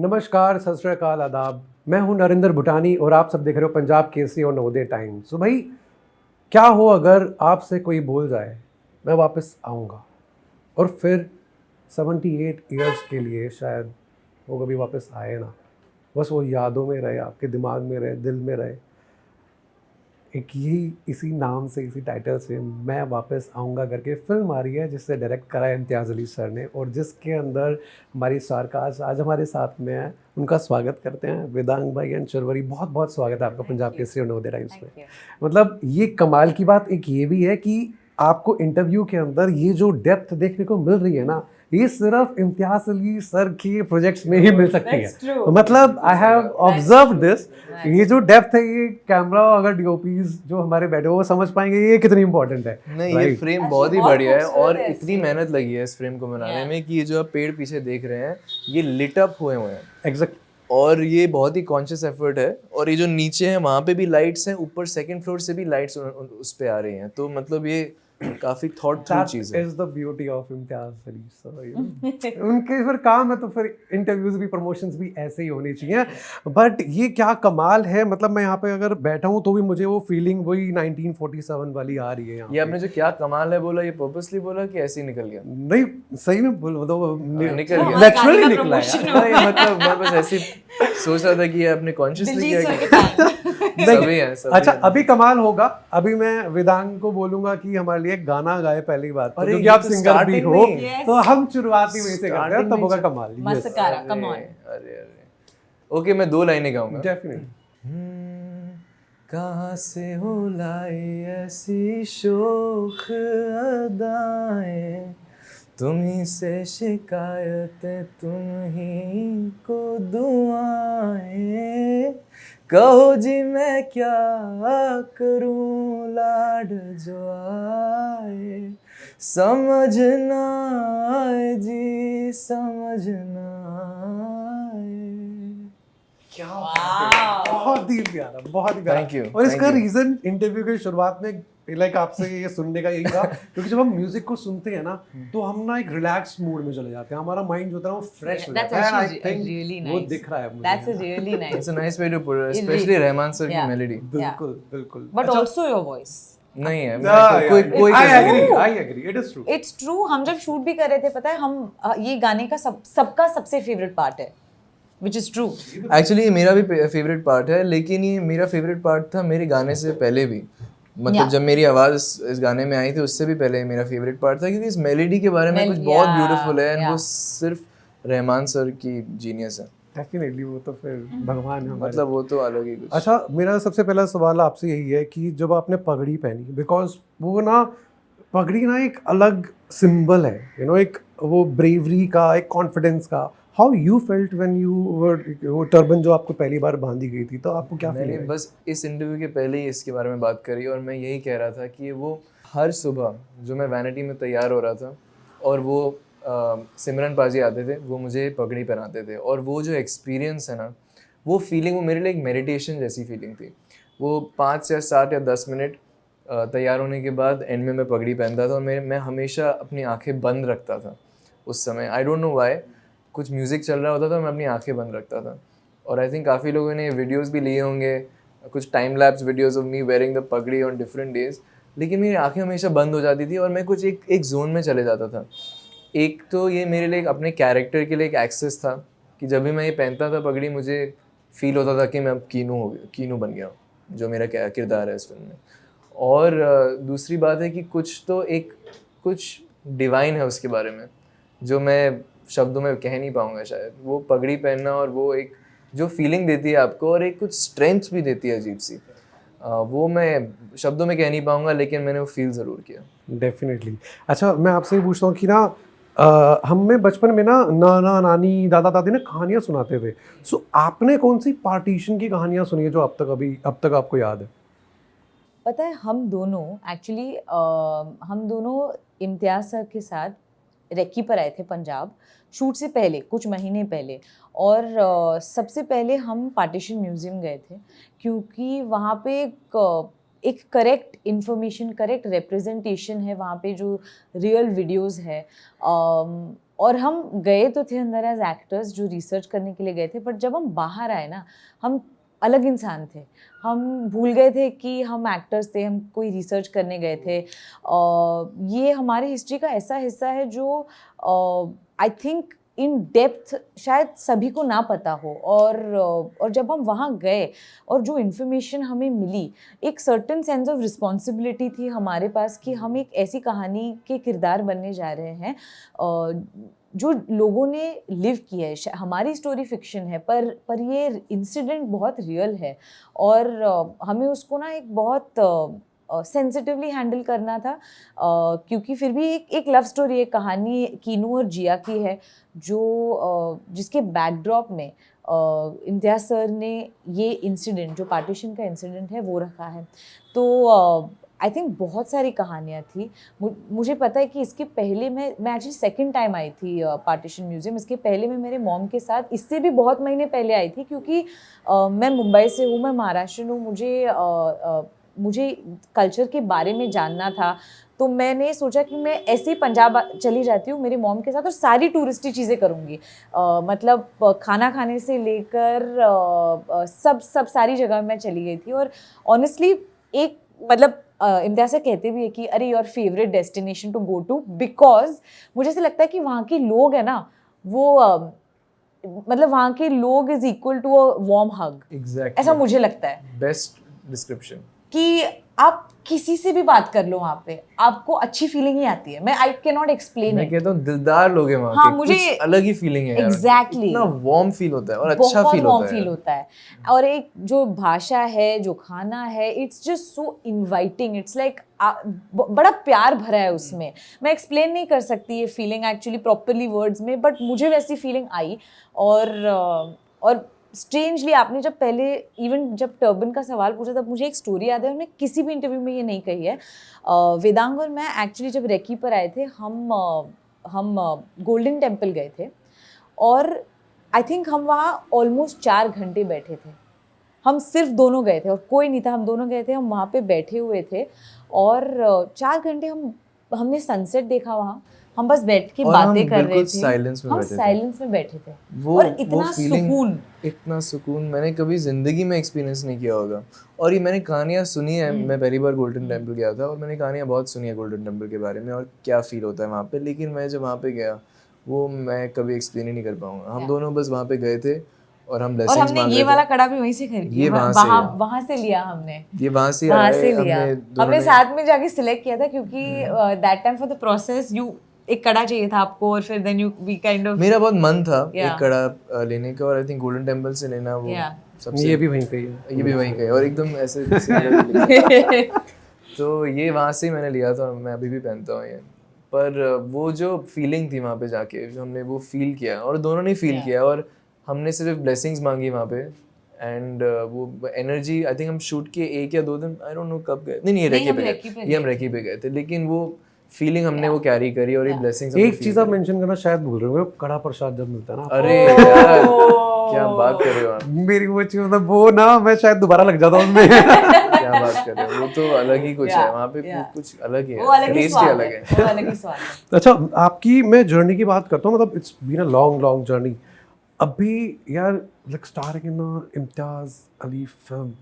नमस्कार, सत श्री अकाल, आदाब। मैं हूं नरेंद्र भूटानी और आप सब देख रहे हो पंजाब केसरी और नवोदय टाइम्स। तो भाई, क्या हो अगर आपसे कोई बोल जाए मैं वापस आऊँगा, और फिर 78 ईयर्स के लिए शायद वो कभी वापस आए ना, बस वो यादों में रहे, आपके दिमाग में रहे, दिल में रहे। एक यही इसी नाम से, इसी टाइटल से मैं वापस आऊँगा करके फिल्म आ रही है, जिससे डायरेक्ट करा है इम्तियाज़ अली सर ने, और जिसके अंदर हमारी स्टारकास्ट आज हमारे साथ में है। उनका स्वागत करते हैं, वेदांग भाई एंड शर्वरी। बहुत बहुत स्वागत है आपका पंजाब केसरी और नवोदय टाइम्स में। मतलब ये कमाल की बात एक ये भी है कि आपको इंटरव्यू के अंदर ये जो डेप्थ देखने को मिल रही है ना, ये सिर्फ इम्तियाज अली सर के प्रोजेक्ट्स में ही मिल सकती है। मतलब आई हैव ऑब्जर्व दिस, ये जो डेप्थ है, ये कैमरा अगर डीओपीज जो हमारे बैठे वो समझ पाएंगे ये कितनी इंपॉर्टेंट है। नहीं, ये फ्रेम बहुत ही बढ़िया है और इतनी मेहनत लगी है इस फ्रेम को बनाने में कि ये जो आप पेड़ पीछे देख रहे हैं ये लिट अप हुए हैं। एग्जैक्ट। और ये बहुत ही कॉन्शियस एफर्ट है। और ये जो नीचे है वहाँ पे भी लाइट्स हैं, ऊपर सेकंड फ्लोर से भी लाइट्स उस पे आ रही हैं, तो मतलब ये काफी थॉट थ्रू चीज है। That is the beauty of Imtiaz Ali sir. उनके फिर काम है तो फिर इंटरव्यूज भी, प्रमोशंस भी ऐसे ही होनी चाहिए। बट ये क्या कमाल है, मतलब मैं यहाँ पे अगर बैठा हूँ तो भी मुझे वो फीलिंग वही 1947 वाली आ रही है यहाँ ये आपने जो क्या कमाल है बोला, ये पर्पसली बोला कि ऐसे ही निकल गया? नहीं, सही में बोल, मतलब निकल गया, नेचुरली निकला है। मतलब मैं बस ऐसे सोच रहा था कि ये आपने कॉन्शियसली किया। सभी है, सभी अच्छा, है। अभी कमाल होगा। अभी मैं वेदांग को बोलूंगा कि हमारे लिए एक गाना गाए पहली बात, क्योंकि आप सिंगर भी हो, तो हम शुरुआती में से करते हैं, तब होगा कमाल। Mascara, come on. अरे ओके, मैं 2 लाइनें गाऊंगा। डेफिनेटली। कहाँ से हो लाई ऐसी शोख अदाएं, तुम्ही से शिकायतें, तुम्ही को दुआएं, कहो जी मैं क्या करूं, लाड जो आए समझना आए जी, समझना आए। क्या बहुत ही प्यारा, बहुत ही प्यारा। Thank you, और इसका thank you. रीजन इंटरव्यू के शुरुआत में लाइक आपसे ये सुनने का यही था, क्योंकि जब हम म्यूजिक को सुनते हैं ना तो हम ना एक रिलैक्स मूड में चले जाते हैं, हमारा माइंड जो होता है वो फ्रेश हो जाता है। आई थिंक वो दिख रहा है मुझे। That's a really nice. It's a nice way to put it, especially Rahman sir की मेलोडी। बिल्कुल बिल्कुल। But also your voice. नहीं है, कोई I agree, it is true. It's true. हम जब शूट भी कर रहे थे, पता है, हम ये गाने का सबका सबसे फेवरेट पार्ट है, which is true. एक्चुअली ये मेरा भी फेवरेट पार्ट है, लेकिन ये मेरा फेवरेट पार्ट था मेरे गाने से पहले भी। मतलब जब मेरी आवाज़ इस गाने में आई थी उससे भी पहले मेरा फेवरेट पार्ट था, क्योंकि इस मेलोडी के बारे में कुछ बहुत ब्यूटीफुल है, एंड वो सिर्फ रहमान सर की जीनियस है। डेफिनेटली, वो तो फिर भगवान है, मतलब वो तो अलग ही कुछ। अच्छा, मेरा सबसे पहला सवाल आपसे यही है कि जब आपने पगड़ी पहनी, बिकॉज वो ना, पगड़ी ना एक अलग सिंबल है, यू नो, एक वो ब्रेवरी का, एक कॉन्फिडेंस का। How you felt when you were, वो टर्बन जो आपको पहली बार बांधी गई थी, तो आपको क्या फील मैंने है? बस इस इंटरव्यू के पहले ही इसके बारे में बात करी, और मैं यही कह रहा था कि वो हर सुबह जो मैं वैनिटी में तैयार हो रहा था और वो सिमरन पाजी आते थे, वो मुझे पगड़ी पहनाते थे, और वो जो एक्सपीरियंस है ना, वो फीलिंग, वो मेरे लिए एक मेडिटेशन जैसी फीलिंग थी। वो 5 या 7 या 10 मिनट तैयार होने के बाद एंड में मैं पगड़ी पहनता था, और मैं हमेशा अपनी आंखें बंद रखता था उस समय। आई डोंट नो व्हाई, कुछ म्यूज़िक चल रहा होता था, मैं अपनी आंखें बंद रखता था। और आई थिंक काफ़ी लोगों ने वीडियोस भी लिए होंगे, कुछ time lapse videos of me wearing the पगड़ी ऑन डिफरेंट डेज, लेकिन मेरी आंखें हमेशा बंद हो जाती थी और मैं कुछ एक जोन में चले जाता था। एक तो ये मेरे लिए अपने कैरेक्टर के लिए एक एक्सेस था कि जब भी मैं ये पहनता था पगड़ी, मुझे फील होता था कि मैं अब कीनू बन गया हूँ, जो मेरा किरदार है इस फिल्म में। और दूसरी बात है कि कुछ डिवाइन है उसके बारे में, जो मैं शब्दों में कह नहीं पाऊंगा शायद। वो पगड़ी पहनना और वो एक जो फीलिंग देती है आपको, और एक कुछ स्ट्रेंथ भी देती है अजीब सी, वो मैं शब्दों में कह नहीं पाऊंगा, लेकिन मैंने वो फील ज़रूर किया। डेफिनेटली। अच्छा, मैं आपसे ये पूछता हूँ कि ना, हमें बचपन में ना नाना नानी दादा दादी ने कहानियाँ सुनाते थे। सो आपने कौन सी पार्टीशन की कहानियाँ सुनी है जो अब तक आपको याद है? पता है, हम दोनों इम्तियाज सर के साथ रेकी पर आए थे पंजाब, शूट से पहले, कुछ महीने पहले। और सबसे पहले हम पार्टीशन म्यूज़ियम गए थे, क्योंकि वहाँ पे एक करेक्ट इन्फॉर्मेशन, करेक्ट रिप्रेजेंटेशन है वहाँ पे, जो रियल वीडियोस है। और हम गए तो थे अंदर एज एक्टर्स जो रिसर्च करने के लिए गए थे, बट जब हम बाहर आए ना, हम अलग इंसान थे। हम भूल गए थे कि हम एक्टर्स थे, हम कोई रिसर्च करने गए थे। ये हमारी हिस्ट्री का ऐसा हिस्सा है जो आई थिंक इन डेप्थ शायद सभी को ना पता हो। और जब हम वहाँ गए और जो इन्फॉर्मेशन हमें मिली, एक सर्टेन सेंस ऑफ रिस्पॉन्सिबिलिटी थी हमारे पास कि हम एक ऐसी कहानी के किरदार बनने जा रहे हैं जो लोगों ने लिव किया है। हमारी स्टोरी फिक्शन है, पर ये इंसिडेंट बहुत रियल है, और हमें उसको ना एक बहुत सेंसिटिवली हैंडल करना था, क्योंकि फिर भी एक लव स्टोरी, एक कहानी कीनू और जिया की है, जो जिसके बैकड्रॉप में इम्तियाज़ सर ने ये इंसिडेंट, जो पार्टीशन का इंसिडेंट है, वो रखा है। तो आई थिंक बहुत सारी कहानियाँ थी। मुझे पता है कि इसके पहले मैं एक्चुअली सेकंड टाइम आई थी पार्टीशन म्यूज़ियम। इसके पहले मैं मेरे मॉम के साथ, इससे भी बहुत महीने पहले आई थी, क्योंकि मैं मुंबई से हूँ, मैं महाराष्ट्र हूँ, मुझे कल्चर के बारे में जानना था। तो मैंने सोचा कि मैं ऐसे ही पंजाब चली जाती हूँ मेरी मॉम के साथ और सारी टूरिस्टी चीज़ें करूँगी। मतलब खाना खाने से लेकर सब सारी जगह मैं चली गई थी। और ऑनेस्टली एक मतलब इम्तियाज़ सर कहते भी है कि are your favourite destination to go to, because मुझे ऐसा लगता है कि वहाँ के लोग है ना, वो मतलब वहाँ के लोग is equal to a warm hug. Exactly, ऐसा मुझे लगता है बेस्ट डिस्क्रिप्शन कि आप किसी से भी बात कर लो वहाँ पे, आपको अच्छी फीलिंग ही आती है। मैं आई कैन नॉट एक्सप्लेन मैं इट। कहता हूँ दिलदार लोग हैं वहाँ हाँ, के, मुझे कुछ अलग ही फीलिंग है यार। Exactly. इतना वार्म फील होता है और अच्छा बहुत फील वार्म होता है फील यार। होता है। और एक जो भाषा है, जो खाना है, it's just so inviting. It's like बड़ा प्यार भरा है उसमें। मैं एक्सप्लेन नहीं कर सकती ये फीलिंग एक्चुअली प्रॉपरली वर्ड्स में, बट मुझे वैसी फीलिंग आई। और स्ट्रेंजली आपने जब पहले इवन जब टर्बन का सवाल पूछा, तब मुझे एक स्टोरी याद है, और मैं किसी भी इंटरव्यू में ये नहीं कही है। वेदांग और मैं एक्चुअली जब रेकी पर आए थे, हम गोल्डन टेम्पल गए थे, और आई थिंक हम वहाँ ऑलमोस्ट 4 घंटे बैठे थे। हम सिर्फ दोनों गए थे और कोई नहीं था, हम दोनों गए थे, हम वहाँ पे बैठे हुए थे, और 4 घंटे हमने सनसेट देखा वहाँ। हम बस बैठ के बातें कर रहे थे, हम साइलेंस में बैठे थे। और इतना सुकून, इतना सुकून मैंने कभी जिंदगी में एक्सपीरियंस नहीं किया होगा। और ये मैंने कहानियाँ सुनी है, मैं पहली बार गोल्डन टेम्पल गया था और मैंने कहानियाँ बहुत सुनी है गोल्डन टेम्पल के बारे में और क्या फील होता है वहाँ पे, लेकिन मैं जब वहाँ पे गया वो मैं कभी एक्सप्लेन ही नहीं कर पाऊंगा। हम दोनों बस वहाँ पे गए थे और हम ब्लेसिंग्स मांग रहे थे। और हमने ये वाला कड़ा भी वहीं से खरीदा, ये वहाँ से लिया हमने, ये वहाँ से लिया। हमने साथ में जाके सिलेक्ट किया था, क्योंकि that time for the process एक कड़ा चाहिए था आपको, और फिर देन वी काइंड ऑफ, मेरा बहुत मन था एक कड़ा लेने का, और आई थिंक गोल्डन टेम्पल से लेना वो सबसे, ये भी वहीं पे है, ये भी वहीं पे, और एकदम ऐसे तो ये वहाँ से मैंने लिया था और मैं अभी भी पहनता हूँ ये। पर वो जो फीलिंग थी वहाँ पे जाके, जो हमने वो फील किया और दोनों ने फील किया, और हमने सिर्फ ब्लेसिंग्स मांगी वहाँ पे, एंड वो एनर्जी आई थिंक हम शूट किए 1 या 2 दिन, आई डोंट नो कब गए, नहीं ये रेकी पे गए, ये हम रेकी पे गए थे, लेकिन वो फीलिंग हमने वो कैरी करी और ये ब्लेसिंग्स। एक चीज आप मेंशन करना शायद भूल रहे हो, कड़ा प्रसाद जब मिलता है ना, अरे यार क्या बात कर रहे हो आप, मेरी वो चीज मतलब वो ना मैं शायद दोबारा लग जाता हूँ उसमें। क्या बात कर रहे हो, वो तो अलग ही कुछ है वहाँ पे, कुछ अलग ही है, वो अलग ही स्वाद अलग है, वो अलग ही स्वाद है। अच्छा, आपकी मैं जर्नी की बात करता हूँ, मतलब it's been a long journey. अभी यार like staring in Imtiaz Ali film,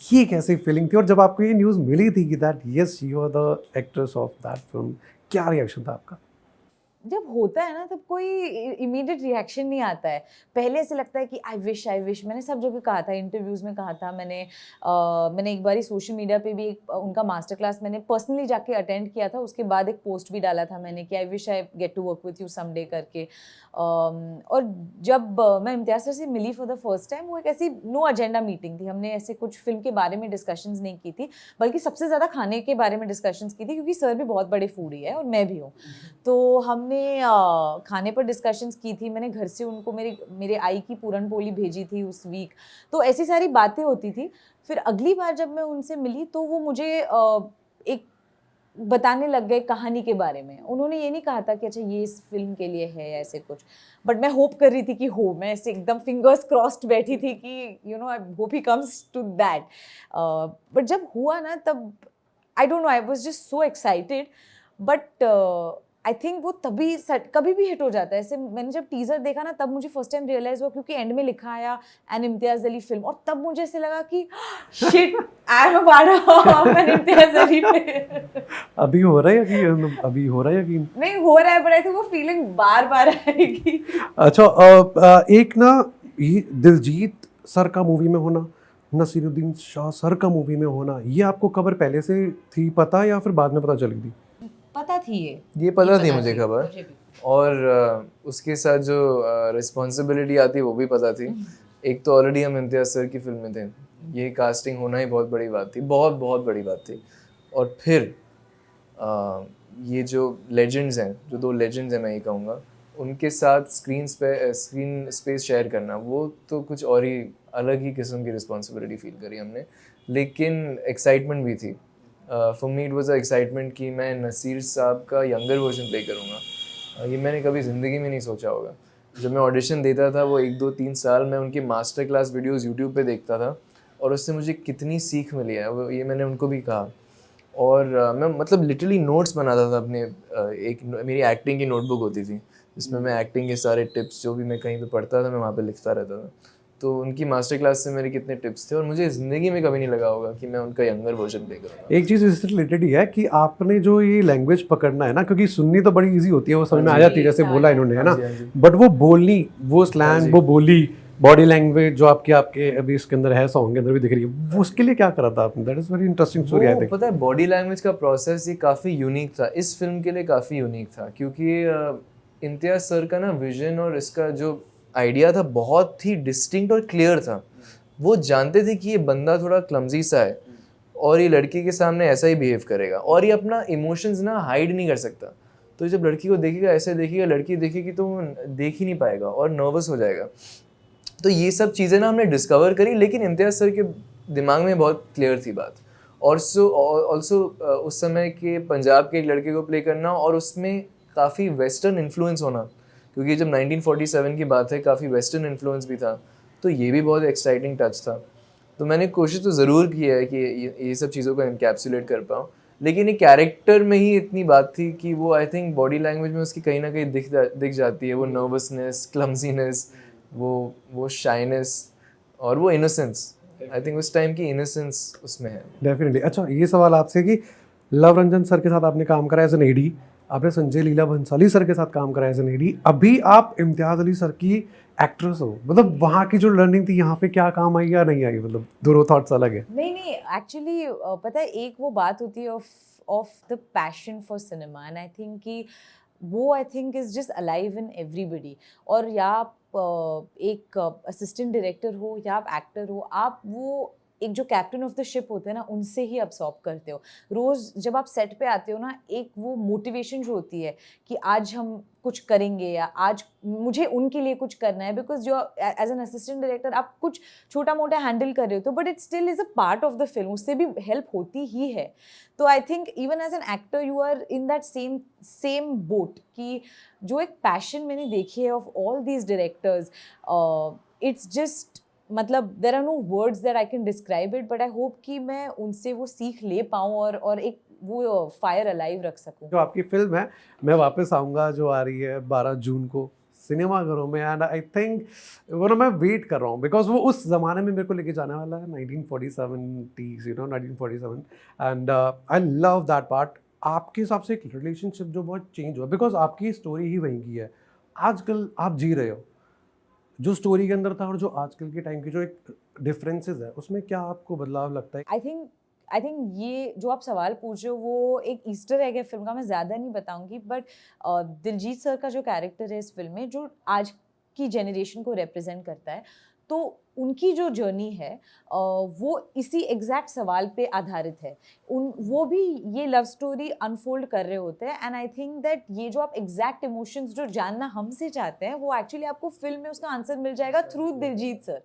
ये कैसी फीलिंग थी? और जब आपको ये न्यूज़ मिली थी कि that yes you are the actress of that film, क्या रिएक्शन था आपका? जब होता है ना, तब कोई इमीडिएट रिएक्शन नहीं आता है। पहले से लगता है कि आई विश, मैंने सब जगह कहा था, इंटरव्यूज़ में कहा था, मैंने एक बारी सोशल मीडिया पे भी एक उनका मास्टर क्लास मैंने पर्सनली जाके अटेंड किया था, उसके बाद एक पोस्ट भी डाला था मैंने कि I wish I get to work with you someday करके। और जब मैं इम्तियाज़ सर से मिली फॉर द फर्स्ट टाइम, वो एक ऐसी नो एजेंडा मीटिंग थी, हमने ऐसे कुछ फिल्म के बारे में डिस्कशंस नहीं की थी, बल्कि सबसे ज़्यादा खाने के बारे में डिस्कशंस की थी, क्योंकि सर भी बहुत बड़े फूडी है और मैं भी हूँ। तो हमने खाने पर डिस्कशंस की थी। मैंने घर से उनको मेरे आई की पूरन पोली भेजी थी उस वीक, तो ऐसी सारी बातें होती थी। फिर अगली बार जब मैं उनसे मिली, तो वो मुझे एक बताने लग गए कहानी के बारे में। उन्होंने ये नहीं कहा था कि अच्छा ये इस फिल्म के लिए है या ऐसे कुछ, बट मैं होप कर रही थी कि हो, मैं ऐसे एकदम फिंगर्स क्रॉस्ड बैठी थी कि you know I hope he comes to that. But जब हुआ ना तब I don't know, I was just so excited. But I think वो तभी कभी भी हिट हो जाता है। ऐसे मैंने जब टीजर देखा ना तब मुझे फर्स्ट टाइम रियलाइज हुआ, क्योंकि एंड में लिखा आया एन इम्तियाज अली फिल्म, और तब मुझे ऐसे लगा कि shit I am a part of an Imtiaz Ali film. अभी हो रहा है अभी हो रहा है यकीन? नहीं हो रहा है, बट आई थिंक वो फीलिंग बार बार आएगी। अच्छा, एक ना ये दिलजीत सर का मूवी में होना, नसीरुद्दीन शाह सर का मूवी में होना, ये आपको खबर पहले से थी पता या फिर बाद में पता चली थी? पता थी ये पता थी मुझे खबर, और उसके साथ जो रिस्पॉन्सिबिलिटी आती वो भी पता थी। एक तो ऑलरेडी हम इम्तियाज सर की फिल्म में थे, ये कास्टिंग होना ही बहुत बड़ी बात थी, बहुत बहुत बड़ी बात थी। और फिर ये जो लेजेंड्स हैं, जो दो लेजेंड्स हैं मैं ये कहूँगा, उनके साथ स्क्रीन स्पेस शेयर करना, वो तो कुछ और ही अलग ही किस्म की रिस्पॉन्सिबिलिटी फील करी हमने। लेकिन एक्साइटमेंट भी थी। For me it was a excitement कि मैं नसीर साहब का यंगर वर्जन प्ले करूँगा। ये मैंने कभी ज़िंदगी में नहीं सोचा होगा। जब मैं ऑडिशन देता था वो 1, 2, 3 साल मैं उनकी मास्टर क्लास वीडियोज़ यूट्यूब पे देखता था, और उससे मुझे कितनी सीख मिली है वो ये मैंने उनको भी कहा। और मैं मतलब लिटरली नोट्स बनाता था अपने, एक मेरी एक्टिंग की नोटबुक होती थी जिसमें मैं एक्टिंग के सारे टिप्स जो भी मैं कहीं पे पढ़ता था मैं वहाँ पे लिखता रहता था। तो उनकी मास्टर क्लास से मेरे कितने टिप्स थे, और मुझे ज़िंदगी में कभी नहीं लगा होगा कि मैं उनका यंगर वर्जन प्ले करूँगा। एक चीज़ इससे रिलेटेड ही है कि आपने जो ये लैंग्वेज पकड़ना है ना, क्योंकि सुननी तो बड़ी इजी होती है, वो समझ में आ जाती है जैसे बोला इन्होंने, है ना, बट वो बोलनी, वो स्लैंग, वो बोली, बॉडी लैंग्वेज जो आपके अभी इसके अंदर है, सॉन्ग के अंदर भी दिख रही है, वो उसके लिए क्या करा था आपने? That is very interesting story I think. पता है बॉडी लैंग्वेज का प्रोसेस ये काफ़ी यूनिक था, इस फिल्म के लिए काफ़ी यूनिक था, क्योंकि इम्तियाज सर का ना विजन और इसका जो आइडिया था बहुत ही डिस्टिंक्ट और क्लियर था। वो जानते थे कि ये बंदा थोड़ा क्लमजी सा है और ये लड़की के सामने ऐसा ही बिहेव करेगा, और ये अपना इमोशंस ना हाइड नहीं कर सकता। तो जब लड़की को देखेगा, ऐसे देखेगा, लड़की देखेगी तो वो देख ही नहीं पाएगा और नर्वस हो जाएगा। तो ये सब चीज़ें ना हमने डिस्कवर करी, लेकिन इम्तियाज सर के दिमाग में बहुत क्लियर थी बात। और ऑल्सो उस समय के पंजाब के एक लड़के को प्ले करना और उसमें काफ़ी वेस्टर्न इन्फ्लुएंस होना, क्योंकि जब 1947 की बात है काफ़ी वेस्टर्न इन्फ्लुएंस भी था, तो ये भी बहुत एक्साइटिंग टच था। तो मैंने कोशिश तो ज़रूर की है कि ये सब चीज़ों को इनकैप्सुलेट कर पाऊँ, लेकिन ये कैरेक्टर में ही इतनी बात थी कि वो आई थिंक बॉडी लैंग्वेज में उसकी कहीं ना कहीं दिख जाती है, वो नर्वसनेस, क्लमजीनेस, वो शाइनेस और वो इनोसेंस। आई थिंक उस टाइम की इनोसेंस उसमें है डेफिनेटली। अच्छा, ये सवाल आपसे कि लव रंजन सर के साथ आपने काम करा एज एन एडी, आपने संजय लीला भंसाली सर के साथ काम करा एज एन एडी, अभी आप इम्तियाज अली सर की एक्ट्रेस हो, मतलब वहाँ की जो लर्निंग थी यहाँ पे क्या काम आई या नहीं आई? मतलब दोनों थॉट्स अलग है। नहीं एक्चुअली पता है, एक वो बात होती है of the passion for cinema, and I think कि वो I think is just alive in everybody. और या आप एक असिस्टेंट डायरेक्टर हो या आप एक्टर हो, आप वो एक जो कैप्टन ऑफ द शिप होते हैं ना, उनसे ही अब्सॉर्ब करते हो। रोज़ जब आप सेट पे आते हो ना, एक वो मोटिवेशन जो होती है कि आज हम कुछ करेंगे या आज मुझे उनके लिए कुछ करना है, बिकॉज जो एज एन असिस्टेंट डायरेक्टर आप कुछ छोटा मोटा हैंडल कर रहे हो तो but it still is a part of the film, उससे भी हेल्प होती ही है। तो I think even as an actor you are in that same boat कि जो एक पैशन मैंने देखी है of all these directors, it's just मतलब there are no words that I can describe it, but I hope कि मैं उनसे वो सीख ले पाऊँ और एक वो फायर अलाइव रख सकूँ। जो आपकी फिल्म है मैं वापस आऊँगा, जो आ रही है 12 जून को सिनेमाघरों में, एंड आई थिंक वो ना मैं वेट कर रहा हूँ, बिकॉज वो उस ज़माने में मेरे को लेके जाने वाला है 1947, you know 1947, and I love that part. आपके हिसाब से एक रिलेशनशिप जो बहुत चेंज हुआ, बिकॉज आपकी स्टोरी ही वहीं की है, आजकल आप जी रहे हो जो स्टोरी के अंदर था और जो आजकल के टाइम की जो एक डिफरेंसेस है, उसमें क्या आपको बदलाव लगता है? आई थिंक ये जो आप सवाल पूछ रहे हो वो एक ईस्टर एग है फिल्म का, मैं ज़्यादा नहीं बताऊंगी, बट दिलजीत सर का जो कैरेक्टर है इस फिल्म में, जो आज की जनरेशन को रिप्रेजेंट करता है, तो उनकी जो जर्नी है वो इसी एग्जैक्ट सवाल पे आधारित है। वो भी ये लव स्टोरी अनफोल्ड कर रहे होते हैं, एंड आई थिंक दैट ये जो आप एग्जैक्ट इमोशंस जो जानना हमसे चाहते हैं वो एक्चुअली आपको फिल्म में उसका आंसर मिल जाएगा थ्रू दिलजीत सर।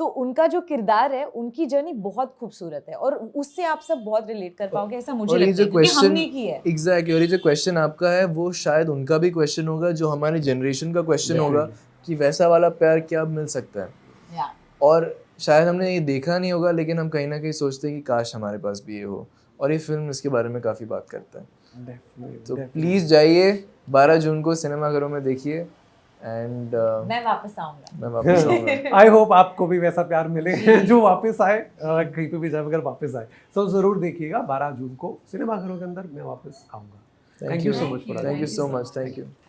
तो उनका जो किरदार है, उनकी जर्नी बहुत खूबसूरत है और उससे आप सब बहुत रिलेट कर पाओगे, ऐसा मुझे और ये लगता जो है क्योंकि क्वेश्चन हमने की है। एग्जैक्टली, और ये जो क्वेश्चन आपका है वो शायद उनका भी क्वेश्चन होगा, जो हमारी जनरेशन का क्वेश्चन होगा कि वैसा वाला प्यार क्या मिल सकता है। या और शायद हमने ये देखा नहीं होगा, लेकिन हम कहीं ना कहीं सोचते हैं कि काश हमारे पास भी ये हो, और ये फिल्म इसके बारे में काफ़ी बात करता है। तो प्लीज़ जाइए, 12 जून को सिनेमाघरों में देखिए, एंड मैं वापस आऊंगा। मैं वापस आऊँगा। आई होप आपको भी वैसा प्यार मिले जो वापस आए, कहीं पे भी जाए मगर वापस आए। सो जरूर देखिएगा 12 जून को सिनेमाघरों के अंदर मैं वापस आऊंगा। Thank you so much for thank you so much, thank you.